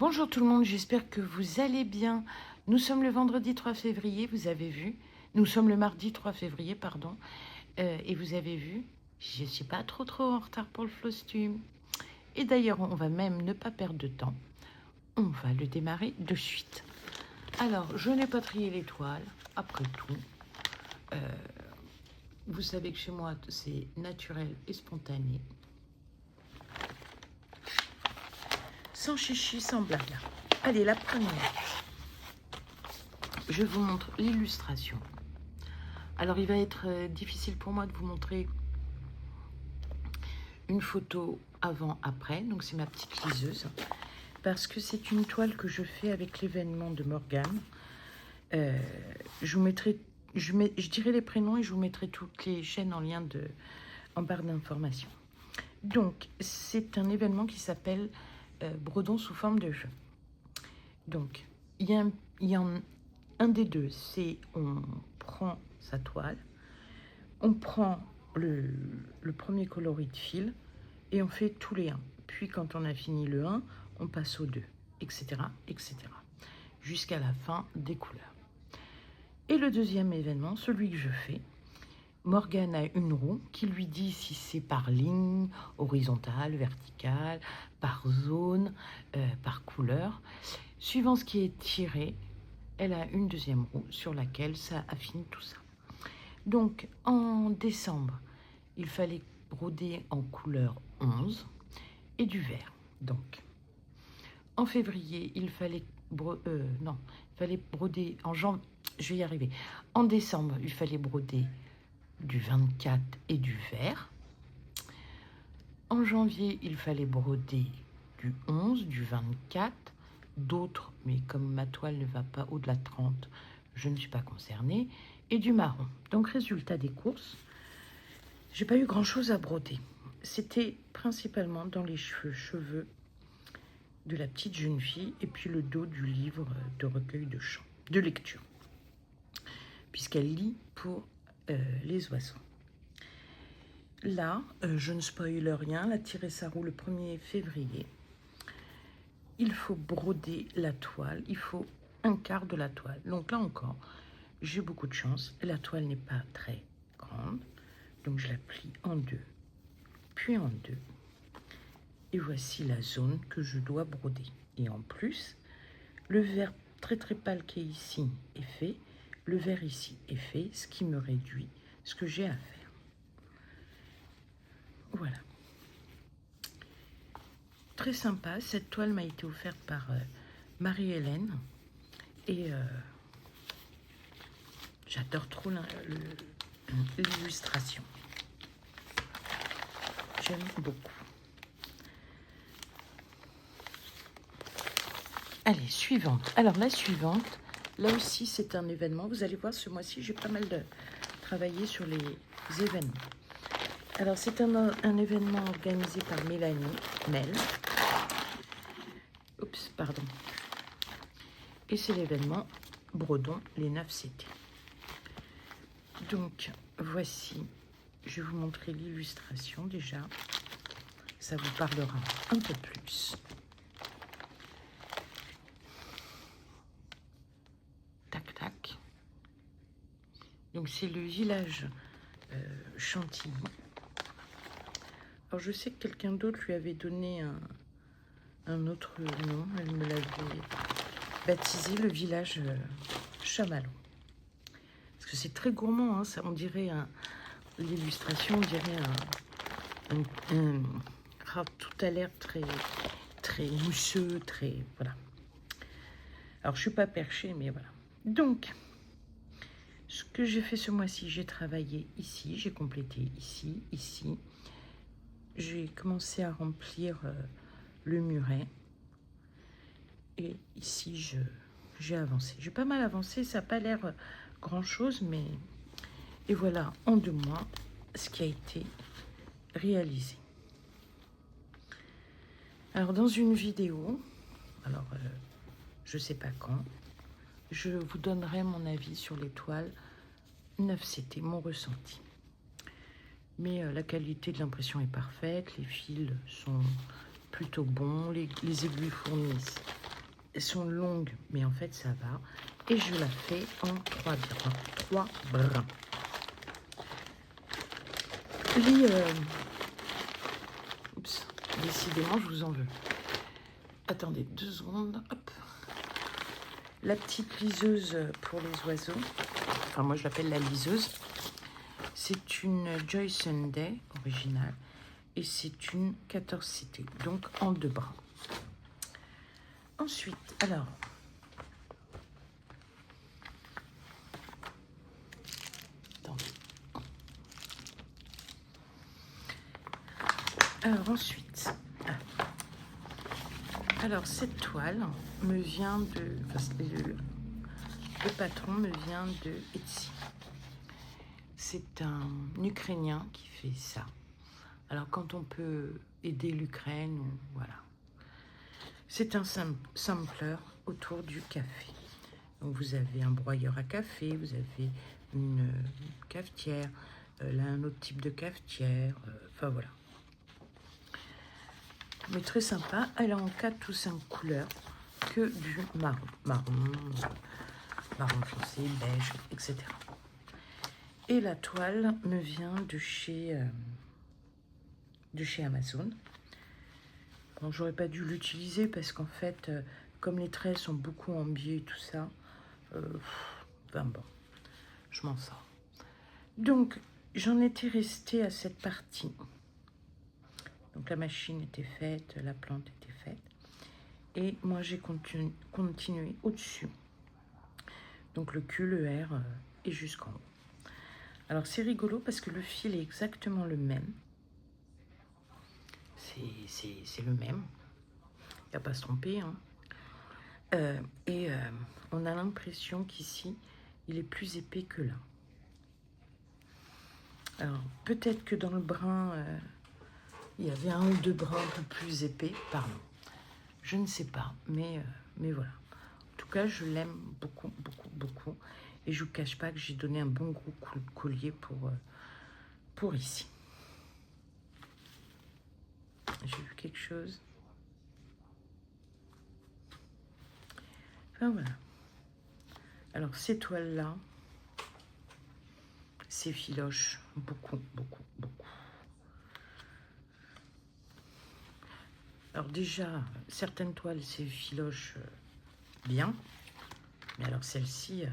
Bonjour tout le monde, j'espère que vous allez bien. Nous sommes le vendredi 3 février, vous avez vu. Nous sommes le mardi 3 février, pardon. Et vous avez vu, je ne suis pas trop en retard pour le flostume. Et d'ailleurs, on va même ne pas perdre de temps. On va le démarrer de suite. Alors, je n'ai pas trié l'étoile, après tout. Vous savez que chez moi, c'est naturel et spontané. Sans chichi, sans blabla. Allez, la première. Je vous montre l'illustration. Alors, il va être difficile pour moi de vous montrer une photo avant-après. Donc, c'est ma petite liseuse. Parce que c'est une toile que je fais avec l'événement de Morgane. Je vous mettrai, je dirai les prénoms et je vous mettrai toutes les chaînes en lien en barre d'informations. Donc, c'est un événement qui s'appelle Bredon sous forme de jeu. Donc, il y a un des deux, c'est on prend sa toile, on prend le premier coloris de fil et on fait tous les 1. Puis quand on a fini le 1, on passe au 2, etc., etc., jusqu'à la fin des couleurs. Et le deuxième événement, celui que je fais, Morgane a une roue qui lui dit si c'est par ligne, horizontale, verticale, par zone, par couleur. Suivant ce qui est tiré, elle a une deuxième roue sur laquelle ça affine tout ça. Donc, en décembre, il fallait broder en couleur 11 et du vert. Donc, en février, il fallait broder en janvier. Je vais y arriver. En décembre, il fallait broder du 24 et du vert. En janvier, il fallait broder du 11, du 24, d'autres, mais comme ma toile ne va pas au-delà de 30, je ne suis pas concernée, et du marron. Donc, résultat des courses, j'ai pas eu grand-chose à broder. C'était principalement dans les cheveux de la petite jeune fille et puis le dos du livre de recueil de chants, de lecture, puisqu'elle lit pour les oiseaux. Là, je ne spoile rien, elle a tiré sa roue le 1er février. Il faut broder la toile, il faut un quart de la toile. Donc là encore, j'ai beaucoup de chance. La toile n'est pas très grande, donc je la plie en 2, puis en 2. Et voici la zone que je dois broder. Et en plus, le vert très pâle qui est ici est fait, le vert ici est fait, ce qui me réduit ce que j'ai à faire. Voilà. Très sympa, cette toile m'a été offerte par Marie-Hélène et j'adore trop l'illustration. J'aime beaucoup. Allez, suivante. Alors la suivante, là aussi c'est un événement. Vous allez voir, ce mois-ci, j'ai pas mal travaillé sur les événements. Alors c'est un événement organisé par Mel. Oups, pardon. Et c'est l'événement Bredon, les 9 CT. Donc, voici, je vais vous montrer l'illustration déjà. Ça vous parlera un peu plus. Tac, tac. Donc, c'est le village Chantilly. Alors, je sais que quelqu'un d'autre lui avait donné un autre nom. Elle me l'avait baptisé le village Chamallow. Parce que c'est très gourmand, hein, ça, on dirait l'illustration, on dirait tout a l'air très mousseux, très, voilà. Alors, je suis pas perchée, mais voilà. Donc, ce que j'ai fait ce mois-ci, j'ai travaillé ici, j'ai complété ici, ici. J'ai commencé à remplir le muret. Et ici, j'ai avancé. J'ai pas mal avancé, ça n'a pas l'air grand-chose, mais... Et voilà, en 2 mois, ce qui a été réalisé. Alors, dans une vidéo, alors, je sais pas quand, je vous donnerai mon avis sur l'étoile 9 CT, mon ressenti. Mais la qualité de l'impression est parfaite, les fils sont plutôt bons, les aiguilles fournissent elles sont longues, mais en fait ça va. Et je la fais en 3 brins. 3 brins. Oups, décidément, je vous en veux. Attendez 2 secondes. Hop. La petite liseuse pour les oiseaux. Enfin, moi, je l'appelle la liseuse. C'est une Joy Sunday originale. Et c'est une 14 CT. Donc, en 2 brins. Ensuite, alors... Alors ensuite, alors cette toile me vient de, enfin, le patron me vient de Etsy. C'est un Ukrainien qui fait ça. Alors quand on peut aider l'Ukraine, voilà. C'est un sampler autour du café. Donc vous avez un broyeur à café, vous avez une cafetière, là un autre type de cafetière, enfin voilà. Mais très sympa, elle est en 4 ou 5 couleurs que du marron, marron foncé, beige, etc. Et la toile me vient de chez Amazon. Bon, j'aurais pas dû l'utiliser parce qu'en fait, comme les traits sont beaucoup en biais et tout ça, ben bon, je m'en sors. Donc, j'en étais restée à cette partie. Donc la machine était faite, la plante était faite. Et moi, j'ai continué au-dessus. Donc le Q, le R et jusqu'en haut. Alors c'est rigolo parce que le fil est exactement le même. C'est le même. Il n'y a pas à se tromper. Hein. On a l'impression qu'ici, il est plus épais que là. Alors peut-être que dans le brin... il y avait 1 ou 2 brins un peu plus épais, pardon. Je ne sais pas, mais voilà. En tout cas, je l'aime beaucoup, beaucoup, beaucoup. Et je ne vous cache pas que j'ai donné un bon gros coup de collier pour ici. J'ai vu quelque chose. Enfin, voilà. Alors, ces toiles-là, ces filoches, beaucoup, beaucoup, beaucoup. Alors déjà, certaines toiles, c'est filoche bien. Mais alors celle-ci,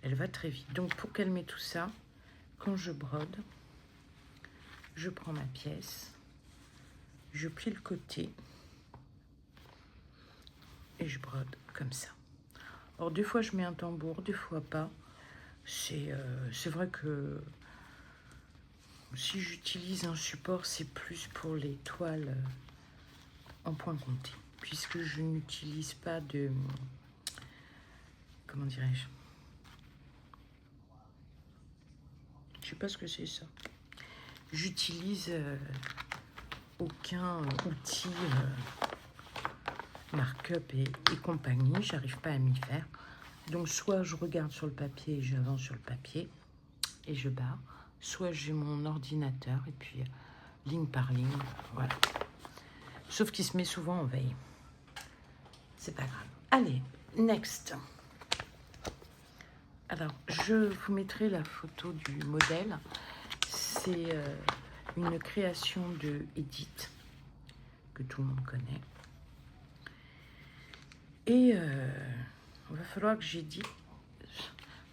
elle va très vite. Donc pour calmer tout ça, quand je brode, je prends ma pièce, je plie le côté et je brode comme ça. Alors des fois je mets un tambour, des fois pas. C'est vrai que si j'utilise un support, c'est plus pour les toiles en point compté, puisque je n'utilise pas de... Comment dirais-je? Je sais pas ce que c'est ça. J'utilise aucun outil markup et compagnie. J'arrive pas à m'y faire. Donc soit je regarde sur le papier et j'avance sur le papier et je barre. Soit j'ai mon ordinateur et puis ligne par ligne, voilà. Sauf qu'il se met souvent en veille. C'est pas grave. Allez, next. Alors, je vous mettrai la photo du modèle. C'est une création de Edith, que tout le monde connaît. Et il va falloir que j'édite,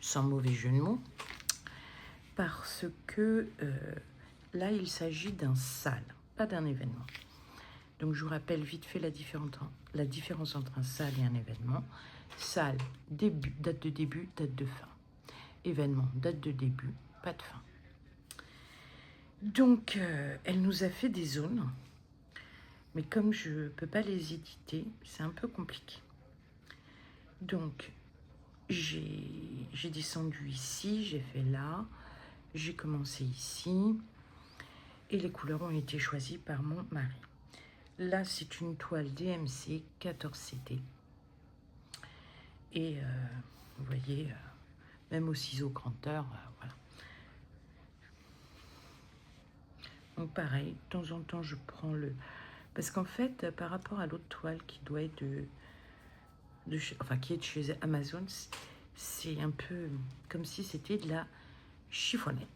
sans mauvais jeu de mots, parce que là, il s'agit d'un sale, pas d'un événement. Donc, je vous rappelle vite fait la différence entre un sale et un événement. Sale, début, date de début, date de fin. Événement, date de début, pas de fin. Donc, elle nous a fait des zones, mais comme je ne peux pas les éditer, c'est un peu compliqué. Donc, j'ai descendu ici, j'ai fait là, j'ai commencé ici, et les couleurs ont été choisies par mon mari. Là, c'est une toile DMC 14 CT. Et vous voyez, même au ciseau cranteur, voilà. Donc pareil, de temps en temps, je prends Parce qu'en fait, par rapport à l'autre toile qui doit être enfin, qui est de chez Amazon, c'est un peu comme si c'était de la chiffonnette.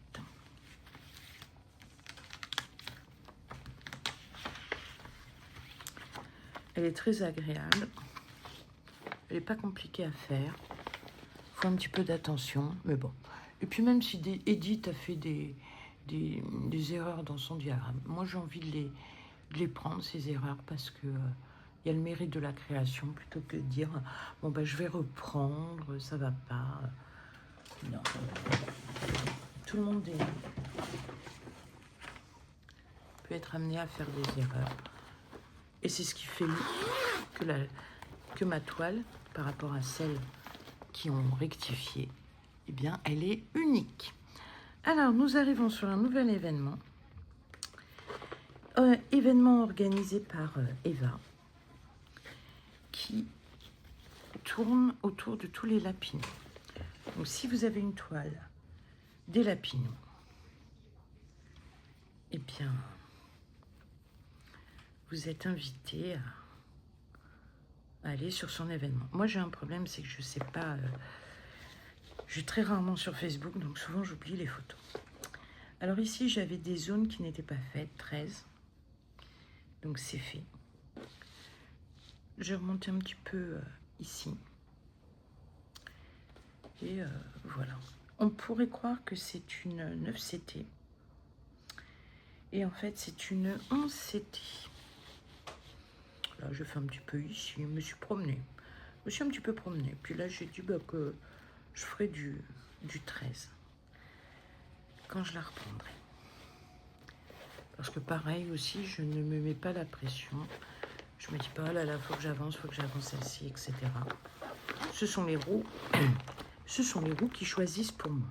Elle est très agréable. Elle n'est pas compliquée à faire. Il faut un petit peu d'attention, mais bon. Et puis même si Edith a fait des erreurs dans son diagramme, moi j'ai envie de les prendre, ces erreurs, parce que il y a le mérite de la création, plutôt que de dire, bon ben je vais reprendre, ça va pas. Non. Tout le monde peut être amené à faire des erreurs. Et c'est ce qui fait que ma toile, par rapport à celles qui ont rectifié, eh bien, elle est unique. Alors, nous arrivons sur un nouvel événement. Événement organisé par Eva, qui tourne autour de tous les lapinons. Donc, si vous avez une toile des lapinons, eh bien, vous êtes invité à aller sur son événement. Moi, j'ai un problème, c'est que je ne sais pas... je suis très rarement sur Facebook, donc souvent, j'oublie les photos. Alors ici, j'avais des zones qui n'étaient pas faites, 13. Donc, c'est fait. J'ai remonté un petit peu ici. Et voilà. On pourrait croire que c'est une 9CT. Et en fait, c'est une 11CT. Là, je fais un petit peu ici. Je me suis promenée. Je me suis un petit peu promenée. Puis là, j'ai dit que je ferai du 13. Quand je la reprendrai. Parce que pareil aussi, je ne me mets pas la pression. Je me dis pas, oh là là, faut que j'avance celle-ci, etc. Ce sont les roues. Ce sont les roues qui choisissent pour moi.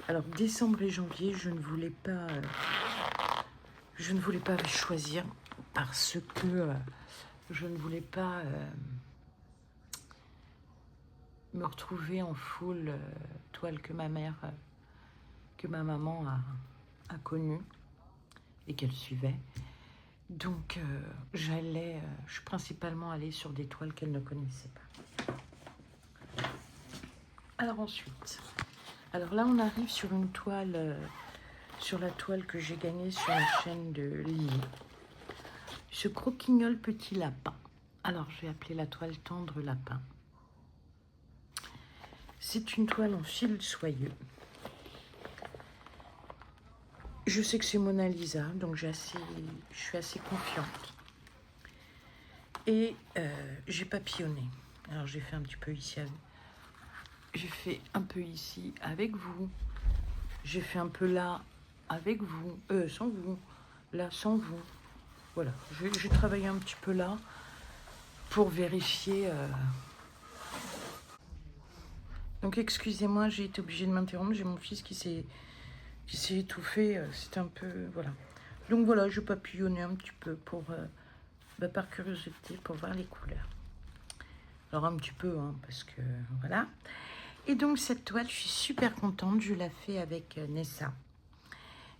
Alors, décembre et janvier, je ne voulais pas choisir parce que je ne voulais pas me retrouver en full toile que ma maman a connue et qu'elle suivait. Donc, je suis principalement allée sur des toiles qu'elle ne connaissait pas. Alors ensuite, alors là, on arrive sur une toile, sur la toile que j'ai gagnée sur la chaîne de Lily. Ce croquignol petit lapin. Alors, je vais appeler la toile tendre lapin. C'est une toile en fil soyeux. Je sais que c'est Mona Lisa, donc je suis assez confiante. Et j'ai papillonné. Alors, j'ai fait un petit peu ici. J'ai fait un peu ici avec vous. J'ai fait un peu là avec vous. Sans vous. Là, sans vous. Voilà. J'ai travaillé un petit peu là pour vérifier. Donc, excusez-moi, j'ai été obligée de m'interrompre. J'ai mon fils qui s'est étouffé. C'était un peu... Voilà. Donc, voilà, je papillonnais un petit peu pour... par curiosité, pour voir les couleurs. Alors, un petit peu, hein, parce que... Voilà. Et donc, cette toile, je suis super contente. Je la fais avec Nessa.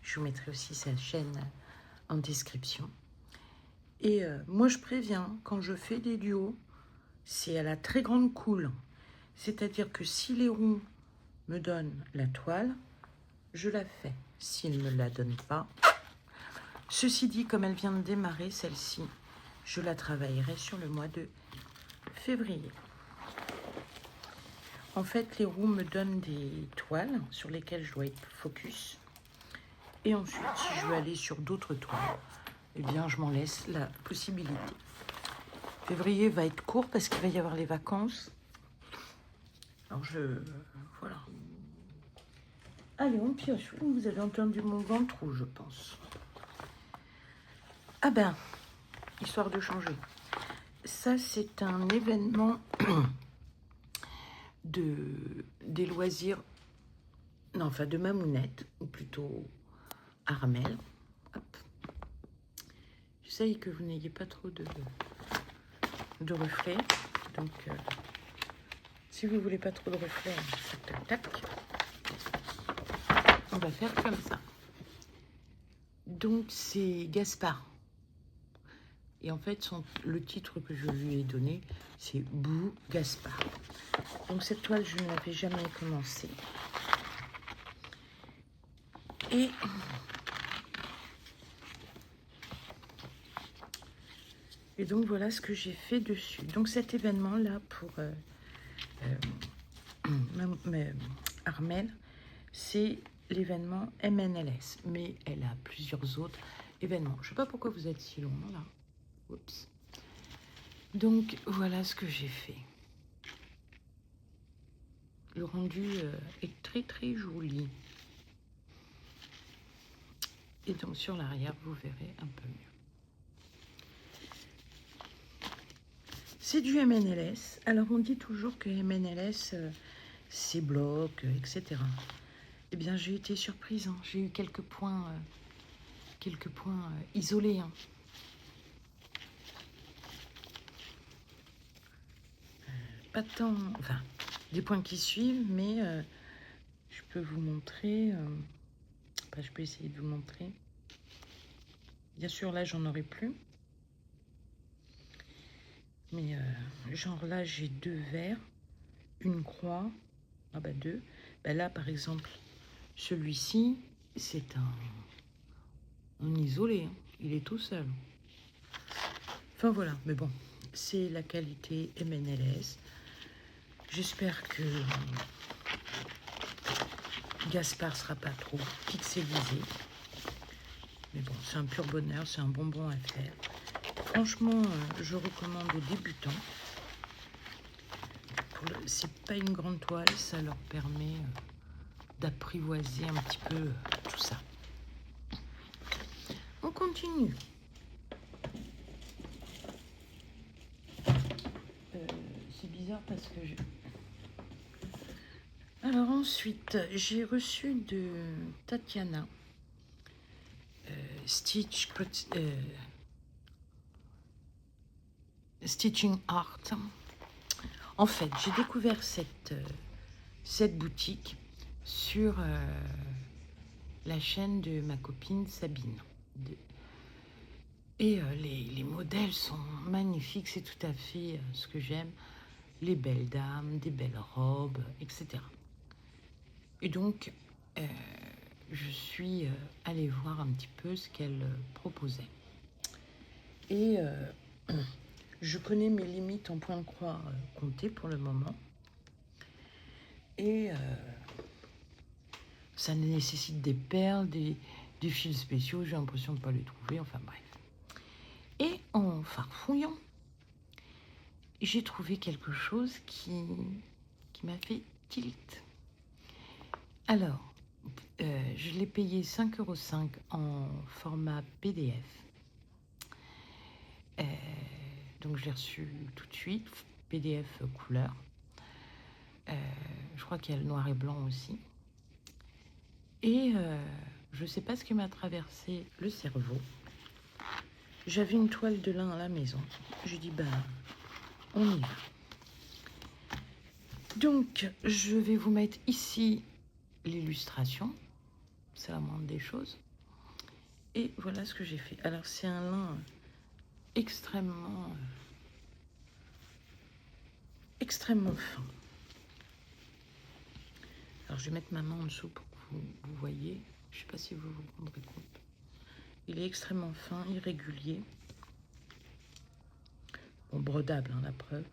Je vous mettrai aussi sa chaîne en description. Et moi, je préviens, quand je fais des duos, c'est à la très grande cool. C'est-à-dire que si les roues me donnent la toile, je la fais. S'ils ne me la donnent pas. Ceci dit, comme elle vient de démarrer, celle-ci, je la travaillerai sur le mois de février. En fait, les roues me donnent des toiles sur lesquelles je dois être focus. Et ensuite, si je veux aller sur d'autres toiles, eh bien, je m'en laisse la possibilité. Février va être court parce qu'il va y avoir les vacances. Alors, voilà. Allez, on pioche. Vous avez entendu mon ventre rouge, je pense. Ah ben, histoire de changer. Ça, c'est un événement... des loisirs, non, enfin de Mamounette, ou plutôt Armel. Hop. J'essaye que vous n'ayez pas trop de reflets. Donc, si vous voulez pas trop de reflets, tac, tac, tac. On va faire comme ça. Donc, c'est Gaspard Et en fait, le titre que je lui ai donné, c'est Bou Gaspard. Donc cette toile, je ne l'avais jamais commencée. Et donc voilà ce que j'ai fait dessus. Donc cet événement-là pour Armelle, c'est l'événement MNLS. Mais elle a plusieurs autres événements. Je ne sais pas pourquoi vous êtes si long là. Oups. Donc voilà ce que j'ai fait. Le rendu est très très joli. Et donc sur l'arrière, vous verrez un peu mieux. C'est du MNLS. Alors on dit toujours que MNLS, c'est bloc, etc. Eh bien j'ai été surprise. Hein. J'ai eu quelques points isolés. Hein. Pas tant, enfin, des points qui suivent, mais je peux vous montrer. Je peux essayer de vous montrer. Bien sûr, là, j'en aurai plus. Mais genre là, j'ai 2 verres, une croix. Ah bah 2. Bah là, par exemple, celui-ci, c'est un isolé. Hein. Il est tout seul. Enfin voilà, mais bon, c'est la qualité MNLS. J'espère que Gaspard sera pas trop pixelisé. Mais bon, c'est un pur bonheur, c'est un bonbon à faire. Franchement, je recommande aux débutants. C'est pas une grande toile, ça leur permet d'apprivoiser un petit peu tout ça. On continue. C'est bizarre parce que Alors ensuite, j'ai reçu de Tatiana Stitching Art. En fait, j'ai découvert cette boutique sur la chaîne de ma copine Sabine. Et les modèles sont magnifiques, c'est tout à fait ce que j'aime. Les belles dames, des belles robes, etc. Et donc, je suis allée voir un petit peu ce qu'elle proposait. Et je connais mes limites en point de croix comptées pour le moment. Et ça nécessite des perles, des fils spéciaux. J'ai l'impression de ne pas les trouver, enfin bref. Et en farfouillant, j'ai trouvé quelque chose qui m'a fait tilt. Alors, je l'ai payé 5,5 € en format PDF. Donc, je l'ai reçu tout de suite, PDF couleur. Je crois qu'il y a le noir et blanc aussi. Et je ne sais pas ce qui m'a traversé le cerveau. J'avais une toile de lin à la maison. Je dis, bah, on y va. Donc, je vais vous mettre ici l'illustration. C'est la moindre des choses. Et voilà ce que j'ai fait. Alors, c'est un lin extrêmement fin. Alors, je vais mettre ma main en dessous pour que vous voyez. Je ne sais pas si vous vous rendrez compte. Il est extrêmement fin, irrégulier. Bon, brodable, hein, la preuve.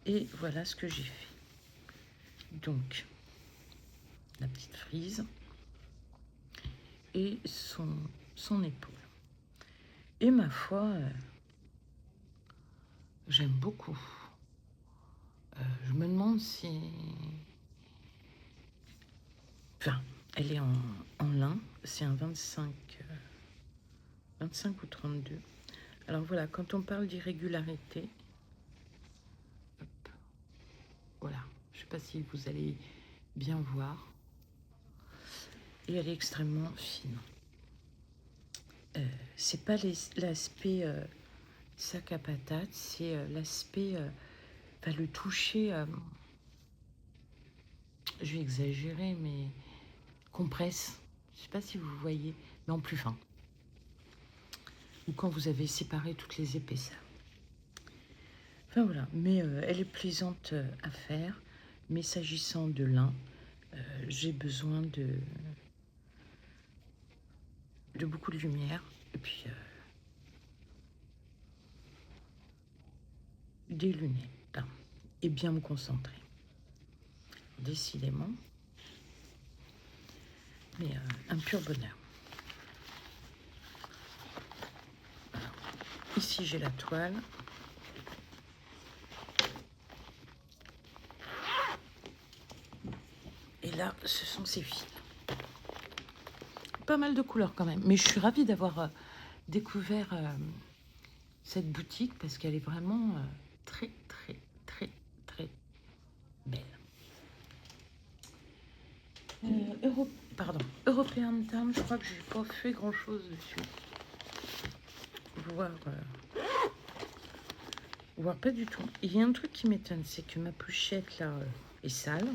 Et voilà ce que j'ai fait. Donc, la petite frise et son épaule. Et ma foi, j'aime beaucoup. Je me demande si... Enfin, elle est en lin. C'est un 25 ou 32. Alors voilà, quand on parle d'irrégularité, voilà, je ne sais pas si vous allez bien voir. Et elle est extrêmement fine. C'est pas l'aspect sac à patates, c'est l'aspect, le toucher, je vais exagérer, mais compresse. Je sais pas si vous voyez, mais en plus fin. ou quand vous avez séparé toutes les épaisseurs. Enfin voilà, mais elle est plaisante à faire. Mais s'agissant de lin, j'ai besoin de beaucoup de lumière et puis des lunettes hein, et bien me concentrer. Décidément, mais un pur bonheur. Alors, ici j'ai la toile. Et là, ce sont ces fils. Pas mal de couleurs quand même. Mais je suis ravie d'avoir découvert cette boutique parce qu'elle est vraiment très, très, très, très belle. European Town, je crois que je n'ai pas fait grand-chose dessus. Voire pas du tout. Il y a un truc qui m'étonne, c'est que ma pochette là est sale.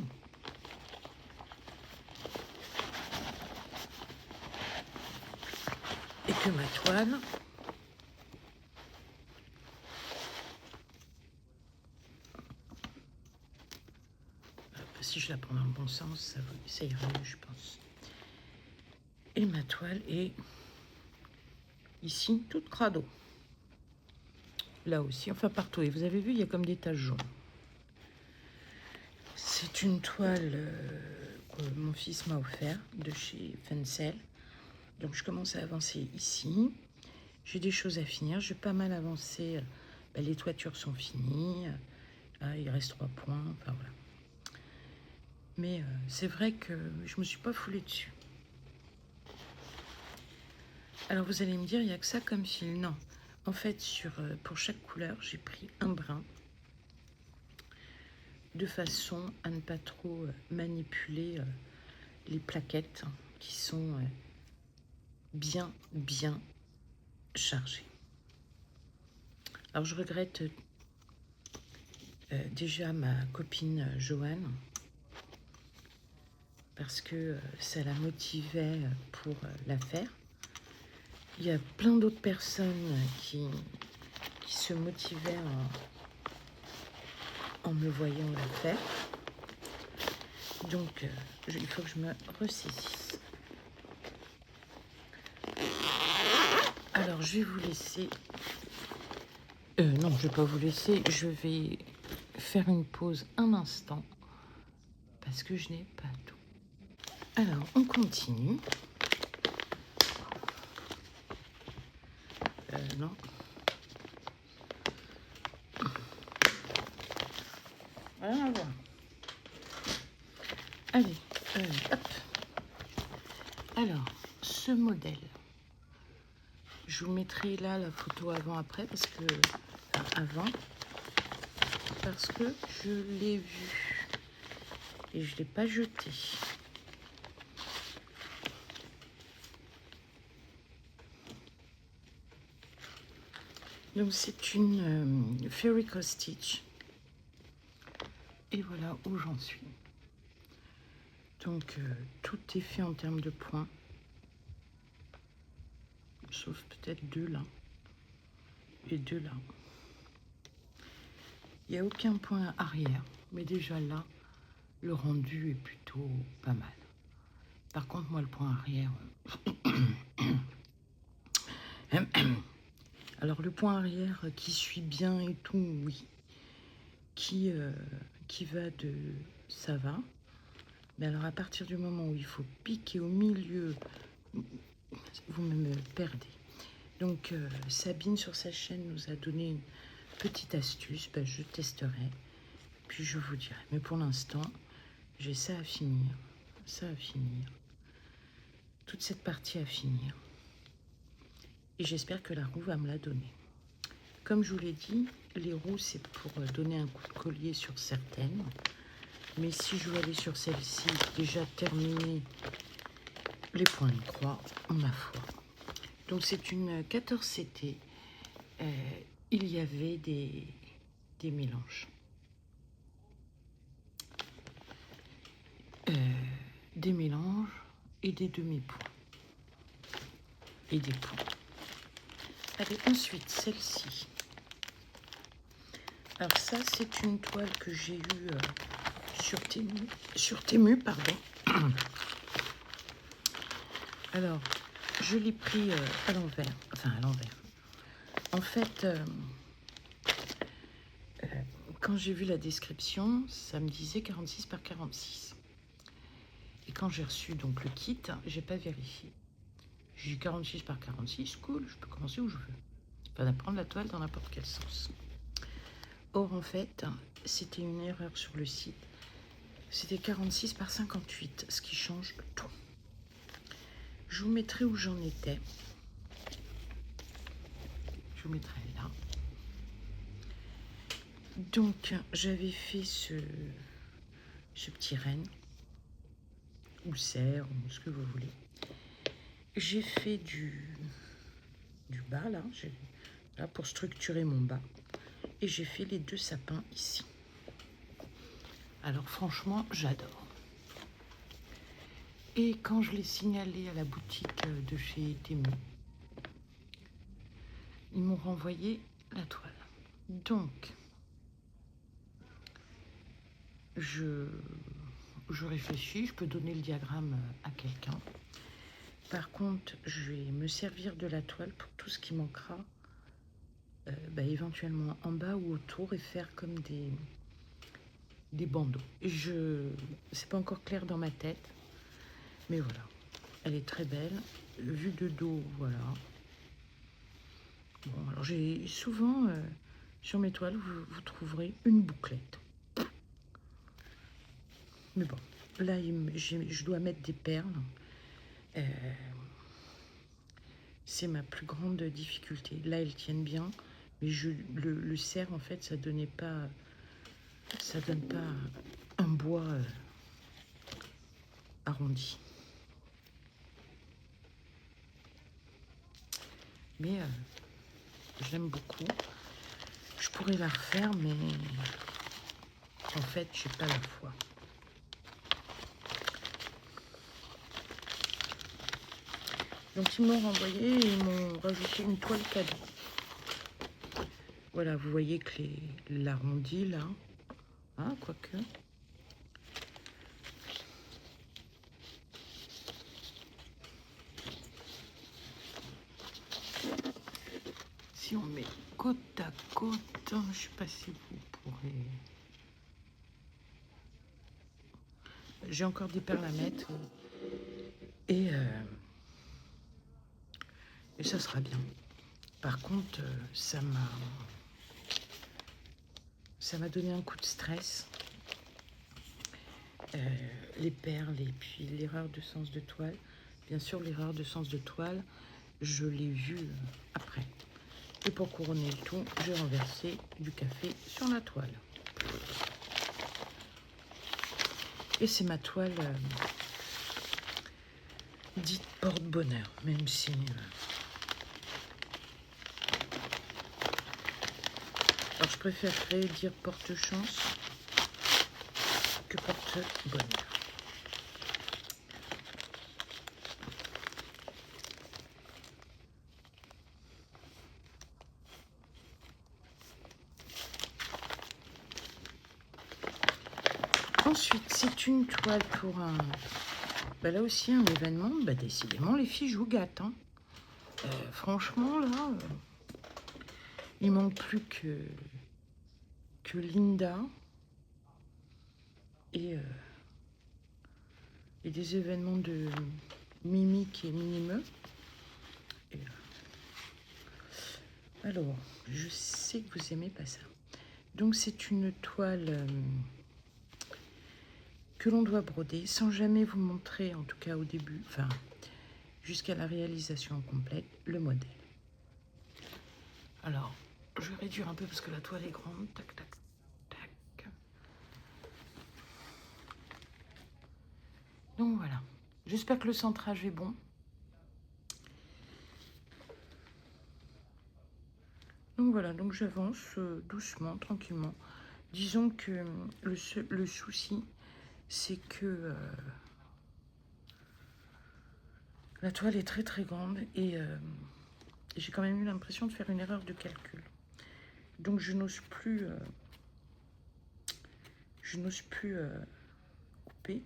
Et que ma toile si je la prends dans le bon sens, ça ira mieux, je pense. Et ma toile est ici toute crado. Là aussi, enfin partout. Et vous avez vu, il y a comme des taches jaunes. C'est une toile que mon fils m'a offert de chez Fencel. Donc je commence à avancer ici. J'ai des choses à finir. J'ai pas mal avancé. Les toitures sont finies. Il reste 3 points. Enfin voilà. Mais c'est vrai que je me suis pas foulée dessus. Alors vous allez me dire, il n'y a que ça comme fil. Non. En fait, pour chaque couleur, j'ai pris un brin de façon à ne pas trop manipuler les plaquettes qui sont bien chargées. Alors je regrette déjà ma copine Joanne parce que ça la motivait pour la faire. Il y a plein d'autres personnes qui se motivaient en me voyant la faire. Donc, il faut que je me ressaisisse. Alors, je vais vous laisser... non, je ne vais pas vous laisser. Je vais faire une pause un instant parce que je n'ai pas tout. Alors, on continue. Non. Rien à voir. Allez, hop. Alors, ce modèle, je vous mettrai là la photo avant-après parce que je l'ai vu et je ne l'ai pas jeté. Donc c'est une Fairy Stitch et voilà où j'en suis. Donc tout est fait en termes de points, sauf peut-être 2 là et 2 là. Il n'y a aucun point arrière, mais déjà là, le rendu est plutôt pas mal. Par contre, moi, le point arrière... Alors, le point arrière qui suit bien et tout, oui. Qui va de... Ça va. Mais alors, à partir du moment où il faut piquer au milieu, vous me perdez. Donc, Sabine, sur sa chaîne, nous a donné une petite astuce. Ben, je testerai, puis je vous dirai. Mais pour l'instant, j'ai ça à finir. Ça à finir. Toute cette partie à finir. Et j'espère que la roue va me la donner. Comme je vous l'ai dit, les roues, c'est pour donner un coup de collier sur certaines. Mais si je veux aller sur celle-ci, déjà terminer les points de croix, ma foi. Donc c'est une 14CT. Il y avait des mélanges. Des mélanges et des demi-points. Et des points. Allez, ensuite, celle-ci. Alors ça, c'est une toile que j'ai eue sur Temu, pardon. Alors, je l'ai pris à l'envers, enfin à l'envers. En fait, quand j'ai vu la description, ça me disait 46 par 46. Et quand j'ai reçu donc le kit, j'ai pas vérifié. J'ai dit 46 par 46, cool, je peux commencer où je veux. Pas prendre la toile dans n'importe quel sens. Or, en fait, c'était une erreur sur le site. C'était 46 par 58, ce qui change tout. Je vous mettrai où j'en étais. Je vous mettrai là. Donc, j'avais fait ce petit renne, ou cerf, ou ce que vous voulez. J'ai fait du bas, là, pour structurer mon bas. Et j'ai fait les 2 sapins ici. Alors, franchement, j'adore. Et quand je l'ai signalé à la boutique de chez Temu, ils m'ont renvoyé la toile. Donc, je réfléchis, je peux donner le diagramme à quelqu'un. Par contre, je vais me servir de la toile pour tout ce qui manquera, éventuellement en bas ou autour, et faire comme des bandeaux. C'est pas encore clair dans ma tête, mais voilà. Elle est très belle. Vue de dos, voilà. Bon, alors j'ai souvent, sur mes toiles, vous trouverez une bouclette. Mais bon, là, je dois mettre des perles. C'est ma plus grande difficulté. Là, elles tiennent bien, mais le cerf, en fait, ça donne pas un bois arrondi. Mais je l'aime beaucoup. Je pourrais la refaire, mais en fait, je n'ai pas la foi. Donc, ils m'ont renvoyé et ils m'ont rajouté une toile cadeau. Voilà, vous voyez que l'arrondi, là, hein, quoique. Si on met côte à côte, je ne sais pas si vous pourrez... J'ai encore des perles à mettre. Et ça sera bien. Par contre, ça m'a donné un coup de stress. Les perles et puis l'erreur de sens de toile. Bien sûr, l'erreur de sens de toile, je l'ai vue après. Et pour couronner le tout, j'ai renversé du café sur la toile. Et c'est ma toile dite porte-bonheur, même si... alors, je préférerais dire porte-chance que porte-bonheur. Ensuite, c'est une toile pour un... là aussi, un événement. Décidément, les filles, je vous gâte. Hein. Franchement, là, il manque plus que Linda et des événements de Mimique et Minimeux. Alors, je sais que vous aimez pas ça. Donc, c'est une toile... que l'on doit broder sans jamais vous montrer, en tout cas au début, enfin jusqu'à la réalisation complète, le modèle. Alors, je vais réduire un peu parce que la toile est grande. Tac, tac, tac. Donc voilà. J'espère que le centrage est bon. Donc voilà, donc j'avance doucement, tranquillement. Disons que le souci, c'est que la toile est très très grande et Et j'ai quand même eu l'impression de faire une erreur de calcul. Donc je n'ose plus, couper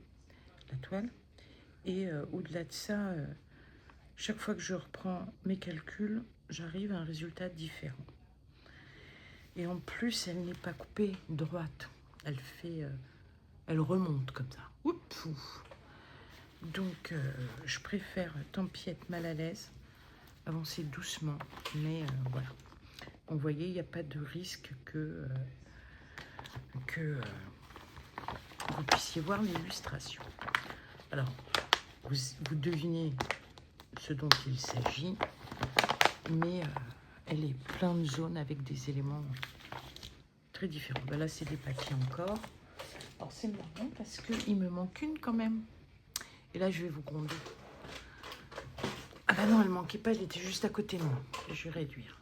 la toile. Et au-delà de ça, chaque fois que je reprends mes calculs, j'arrive à un résultat différent. Et en plus, elle n'est pas coupée droite. Elle remonte comme ça. Oups, ouf. Donc, je préfère, tant pis, être mal à l'aise, avancer doucement. Mais voilà. Vous voyez, il n'y a pas de risque que vous puissiez voir l'illustration. Alors, vous devinez ce dont il s'agit, mais elle est plein de zones avec des éléments très différents. Ben là, c'est des papiers encore. Alors, c'est marrant parce qu'il me manque une quand même. Et là, je vais vous gronder. Ah ben non, elle ne manquait pas, elle était juste à côté de moi. Je vais réduire.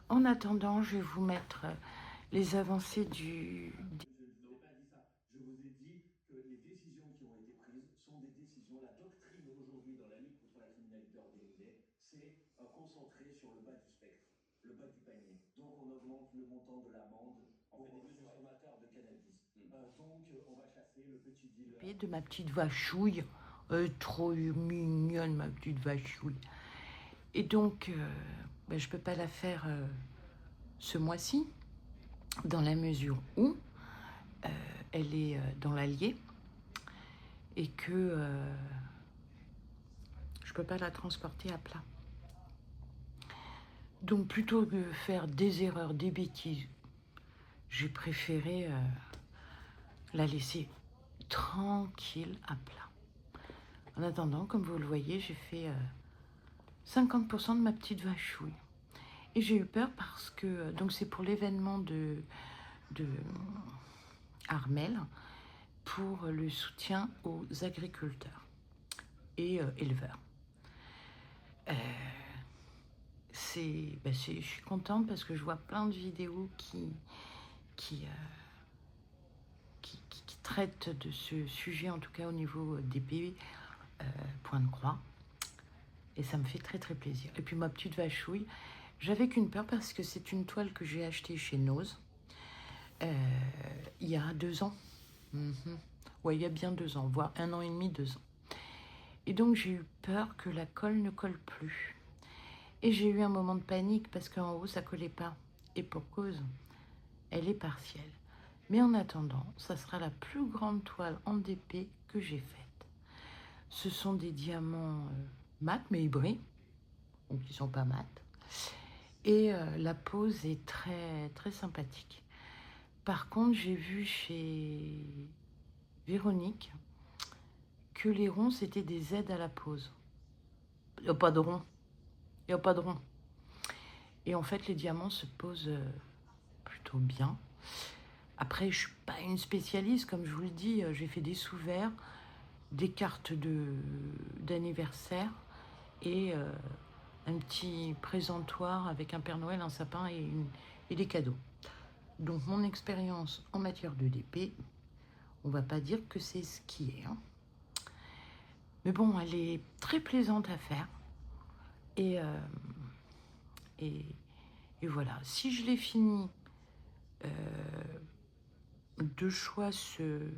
En attendant, je vais vous mettre les avancées du... Je ne vous ai pas dit ça. Je vous ai dit que les décisions qui ont été prises sont des décisions. La doctrine aujourd'hui dans la lutte contre la criminalité organisée, c'est concentrer sur le bas du spectre, le bas du panier. Donc on augmente le montant de l'amende pour les consommateurs de cannabis. Donc on va chasser le petit dealer. De ma petite vachouille, trop mignonne ma petite vachouille. Et donc, ben, je ne peux pas la faire ce mois-ci, dans la mesure où elle est dans l'Allier et que je ne peux pas la transporter à plat. Donc, plutôt que de faire des erreurs, des bêtises, j'ai préféré la laisser tranquille à plat. En attendant, comme vous le voyez, j'ai fait 50% de ma petite vachouille. Et j'ai eu peur parce que, donc c'est pour l'événement de Armel, pour le soutien aux agriculteurs et éleveurs. Je suis contente parce que je vois plein de vidéos qui traitent de ce sujet, en tout cas au niveau des pays, point de croix. Et ça me fait très très plaisir. Et puis ma petite vachouille, j'avais qu'une peur parce que c'est une toile que j'ai achetée chez Nose il y a 2 ans. Ouais, il y a bien 2 ans, voire 1 an et demi, 2 ans. Et donc j'ai eu peur que la colle ne colle plus. Et j'ai eu un moment de panique parce qu'en haut ça collait pas. Et pour cause, elle est partielle. Mais en attendant, ça sera la plus grande toile en DP que j'ai faite. Ce sont des diamants mat mais hybrides, donc ils sont pas mat. Et la pose est très très sympathique. Par contre, j'ai vu chez Véronique que les ronds, c'était des aides à la pose. Il n'y a pas de rond. Il n'y a pas de rond. Et en fait, les diamants se posent plutôt bien. Après, je ne suis pas une spécialiste, comme je vous le dis. J'ai fait des sous-verts, des cartes d'anniversaire et un petit présentoir avec un Père Noël, un sapin et des cadeaux. Donc, mon expérience en matière de DP, on va pas dire que c'est ce qui est. Hein. Mais bon, elle est très plaisante à faire. Et voilà. Si je l'ai fini, 2 choix se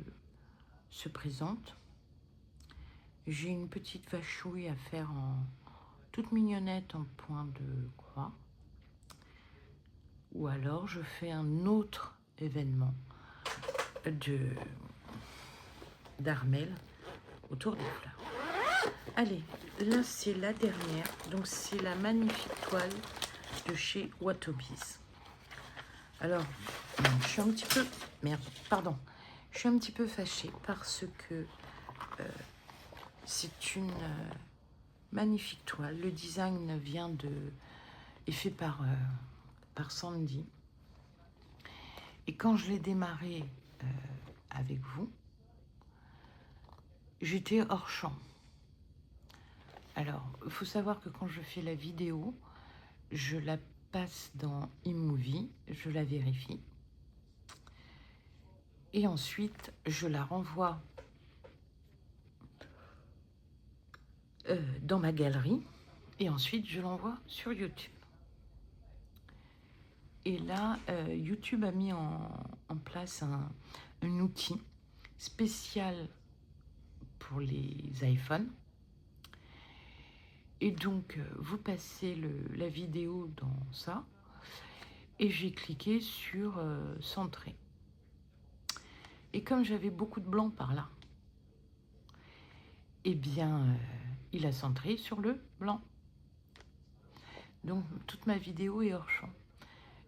présentent. J'ai une petite vachouille à faire en toute mignonnette en point de croix. Ou alors je fais un autre événement d'Armel autour des fleurs. Allez, là c'est la dernière. Donc c'est la magnifique toile de chez Watobiz. Alors, je suis un petit peu... Merde, pardon. Je suis un petit peu fâchée parce que c'est une magnifique toile. Le design est fait par Sandy. Et quand je l'ai démarré avec vous, j'étais hors champ. Alors, il faut savoir que quand je fais la vidéo, je la passe dans iMovie, je la vérifie. Et ensuite, je la renvoie dans ma galerie. Et ensuite, je l'envoie sur YouTube. Et là, YouTube a mis en place un outil spécial pour les iPhones. Et donc, vous passez la vidéo dans ça. Et j'ai cliqué sur centrer. Et comme j'avais beaucoup de blanc par là, eh bien, il a centré sur le blanc. Donc, toute ma vidéo est hors champ.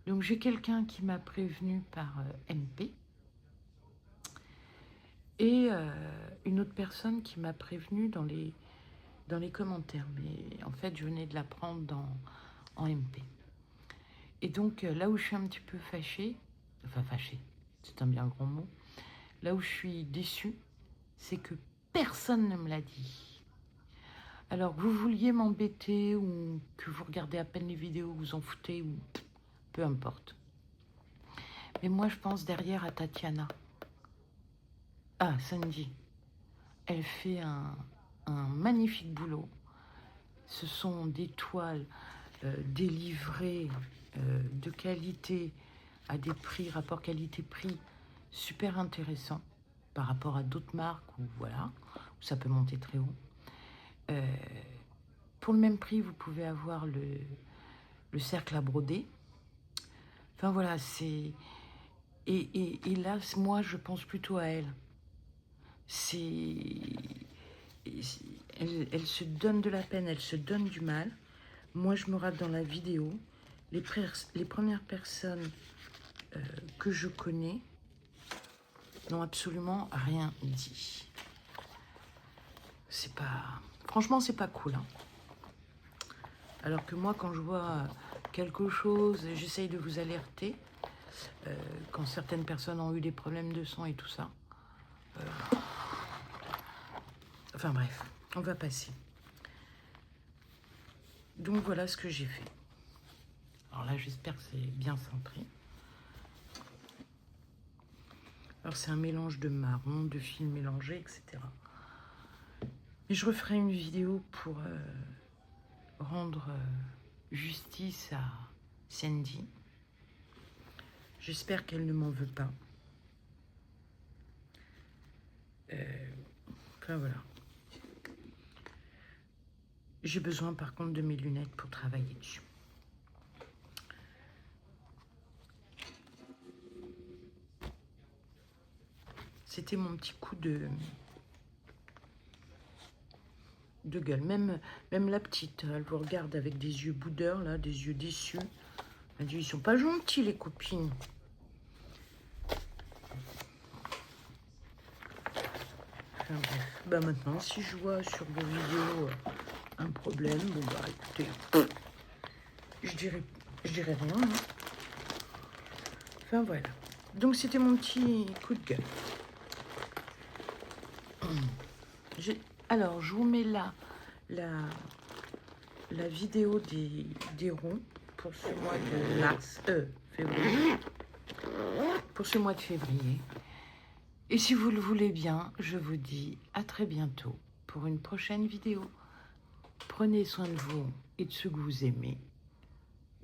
Donc, j'ai quelqu'un qui m'a prévenu par MP et une autre personne qui m'a prévenu dans les commentaires. Mais en fait, je venais de l'apprendre en MP. Et donc, là où je suis un petit peu fâchée, enfin fâchée, c'est un bien grand mot, là où je suis déçue, c'est que personne ne me l'a dit. Alors, que vous vouliez m'embêter ou que vous regardez à peine les vidéos, vous en foutez, ou peu importe. Mais moi, je pense derrière à Tatiana. Ah, Sandy. Elle fait un magnifique boulot. Ce sont des toiles délivrées de qualité à des prix, rapport qualité-prix, super intéressant par rapport à d'autres marques où, voilà, où ça peut monter très haut. Pour le même prix, vous pouvez avoir le cercle à broder. Enfin voilà, c'est... Et là, moi, je pense plutôt à elle. Elle se donne de la peine, elle se donne du mal. Moi, je me rate dans la vidéo. Les premières personnes que je connais n'ont absolument rien dit. C'est pas... Franchement, c'est pas cool. Hein. Alors que moi, quand je vois quelque chose, j'essaye de vous alerter. Quand certaines personnes ont eu des problèmes de son et tout ça. Enfin bref, on va passer. Donc voilà ce que j'ai fait. Alors là, j'espère que c'est bien centré. Alors c'est un mélange de marron, de fil mélangé, etc. Mais je referai une vidéo pour rendre justice à Sandy. J'espère qu'elle ne m'en veut pas. Enfin voilà. J'ai besoin par contre de mes lunettes pour travailler dessus. C'était mon petit coup de gueule. Même la petite, elle vous regarde avec des yeux boudeurs, là, des yeux déçus. Elle dit, ils sont pas gentils, les copines. Enfin, bref. Bah maintenant, si je vois sur vos vidéos un problème, bon bah écoutez, je dirais rien. Hein. Enfin voilà. Donc c'était mon petit coup de gueule. Alors, je vous mets là la vidéo des ronds pour ce mois de mars, février. Pour ce mois de février. Et si vous le voulez bien, je vous dis à très bientôt pour une prochaine vidéo. Prenez soin de vous et de ceux que vous aimez.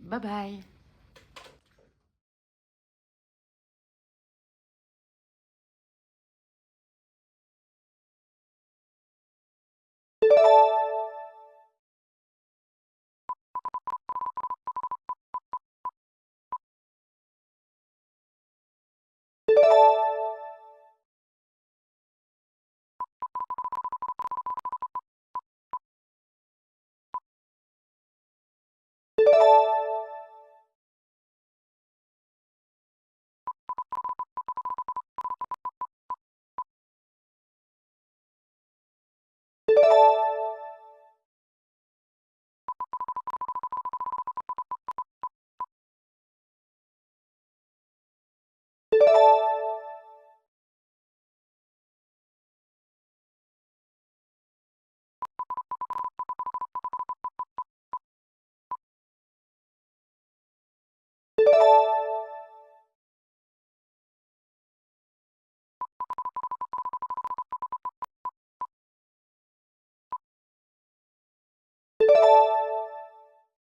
Bye bye.